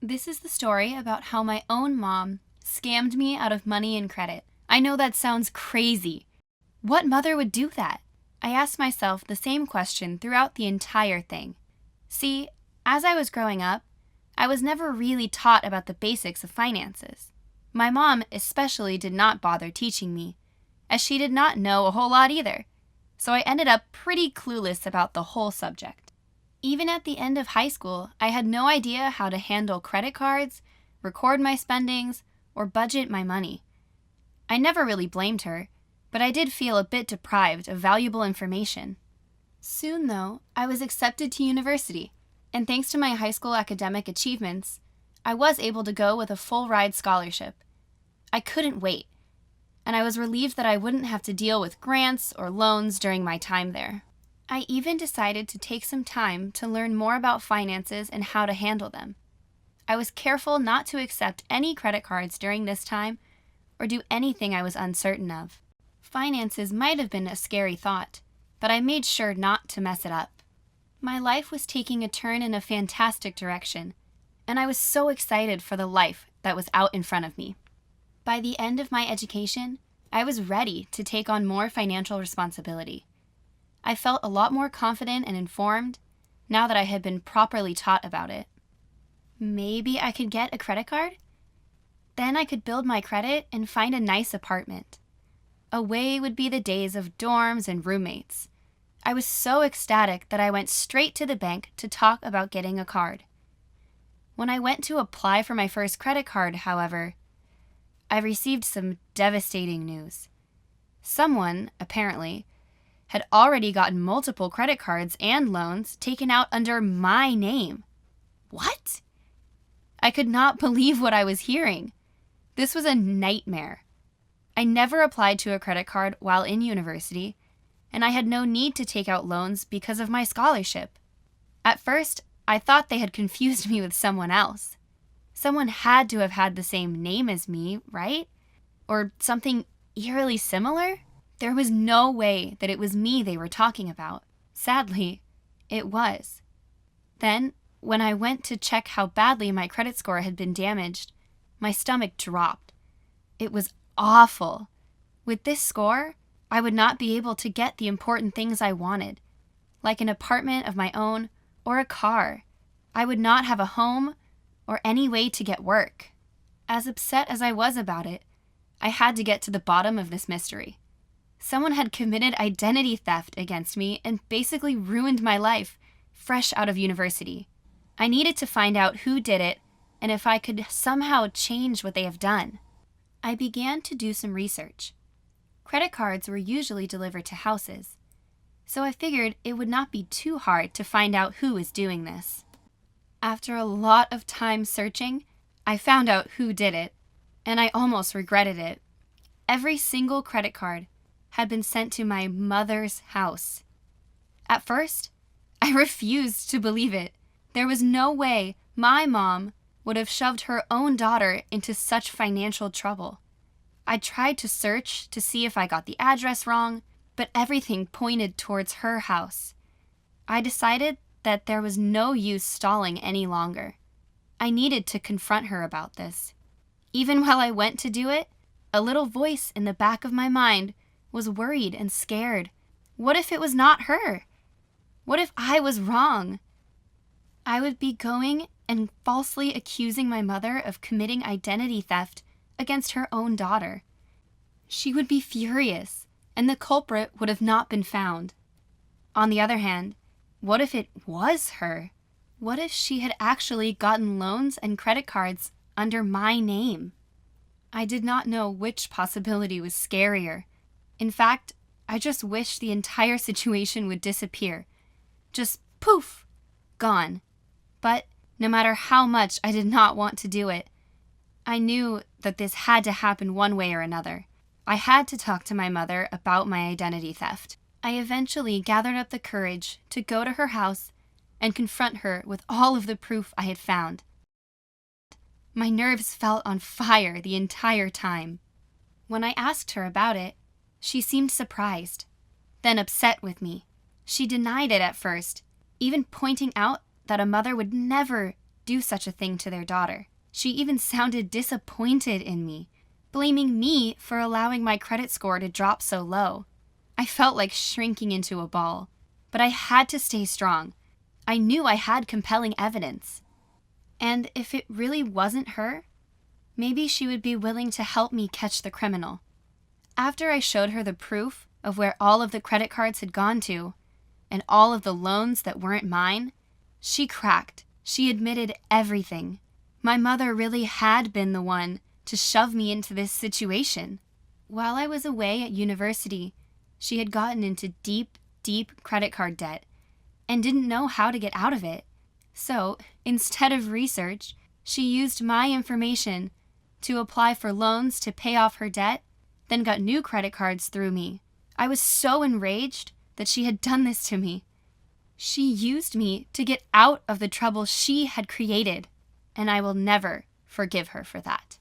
This is the story about how my own mom scammed me out of money and credit. I know that sounds crazy. What mother would do that? I asked myself the same question throughout the entire thing. See, as I was growing up, I was never really taught about the basics of finances. My mom especially did not bother teaching me, as she did not know a whole lot either. So I ended up pretty clueless about the whole subject. Even at the end of high school, I had no idea how to handle credit cards, record my spendings, or budget my money. I never really blamed her, but I did feel a bit deprived of valuable information. Soon, though, I was accepted to university, and thanks to my high school academic achievements, I was able to go with a full-ride scholarship. I couldn't wait, and I was relieved that I wouldn't have to deal with grants or loans during my time there. I even decided to take some time to learn more about finances and how to handle them. I was careful not to accept any credit cards during this time or do anything I was uncertain of. Finances might have been a scary thought, but I made sure not to mess it up. My life was taking a turn in a fantastic direction, and I was so excited for the life that was out in front of me. By the end of my education, I was ready to take on more financial responsibility. I felt a lot more confident and informed now that I had been properly taught about it. Maybe I could get a credit card? Then I could build my credit and find a nice apartment. Away would be the days of dorms and roommates. I was so ecstatic that I went straight to the bank to talk about getting a card. When I went to apply for my first credit card, however, I received some devastating news. Someone, apparently, had already gotten multiple credit cards and loans taken out under my name. What? I could not believe what I was hearing. This was a nightmare. I never applied to a credit card while in university, and I had no need to take out loans because of my scholarship. At first, I thought they had confused me with someone else. Someone had to have had the same name as me, right? Or something eerily similar? There was no way that it was me they were talking about. Sadly, it was. Then, when I went to check how badly my credit score had been damaged, my stomach dropped. It was awful. With this score, I would not be able to get the important things I wanted, like an apartment of my own or a car. I would not have a home or any way to get work. As upset as I was about it, I had to get to the bottom of this mystery. Someone had committed identity theft against me and basically ruined my life fresh out of university. I needed to find out who did it and if I could somehow change what they have done. I began to do some research. Credit cards were usually delivered to houses, so I figured it would not be too hard to find out who was doing this. After a lot of time searching, I found out who did it, and I almost regretted it. Every single credit card had been sent to my mother's house. At first, I refused to believe it. There was no way my mom would have shoved her own daughter into such financial trouble. I tried to search to see if I got the address wrong, but everything pointed towards her house. I decided that there was no use stalling any longer. I needed to confront her about this. Even while I went to do it, a little voice in the back of my mind was worried and scared. What if it was not her? What if I was wrong? I would be going and falsely accusing my mother of committing identity theft against her own daughter. She would be furious, and the culprit would have not been found. On the other hand, what if it was her? What if she had actually gotten loans and credit cards under my name? I did not know which possibility was scarier. In fact, I just wished the entire situation would disappear. Just poof, gone. But no matter how much I did not want to do it, I knew that this had to happen one way or another. I had to talk to my mother about my identity theft. I eventually gathered up the courage to go to her house and confront her with all of the proof I had found. My nerves felt on fire the entire time. When I asked her about it, she seemed surprised, then upset with me. She denied it at first, even pointing out that a mother would never do such a thing to their daughter. She even sounded disappointed in me, blaming me for allowing my credit score to drop so low. I felt like shrinking into a ball, but I had to stay strong. I knew I had compelling evidence. And if it really wasn't her, maybe she would be willing to help me catch the criminal. After I showed her the proof of where all of the credit cards had gone to, and all of the loans that weren't mine, she cracked. She admitted everything. My mother really had been the one to shove me into this situation. While I was away at university, she had gotten into deep, deep credit card debt and didn't know how to get out of it. So, instead of research, she used my information to apply for loans to pay off her debt, then got new credit cards through me. I was so enraged that she had done this to me. She used me to get out of the trouble she had created, and I will never forgive her for that.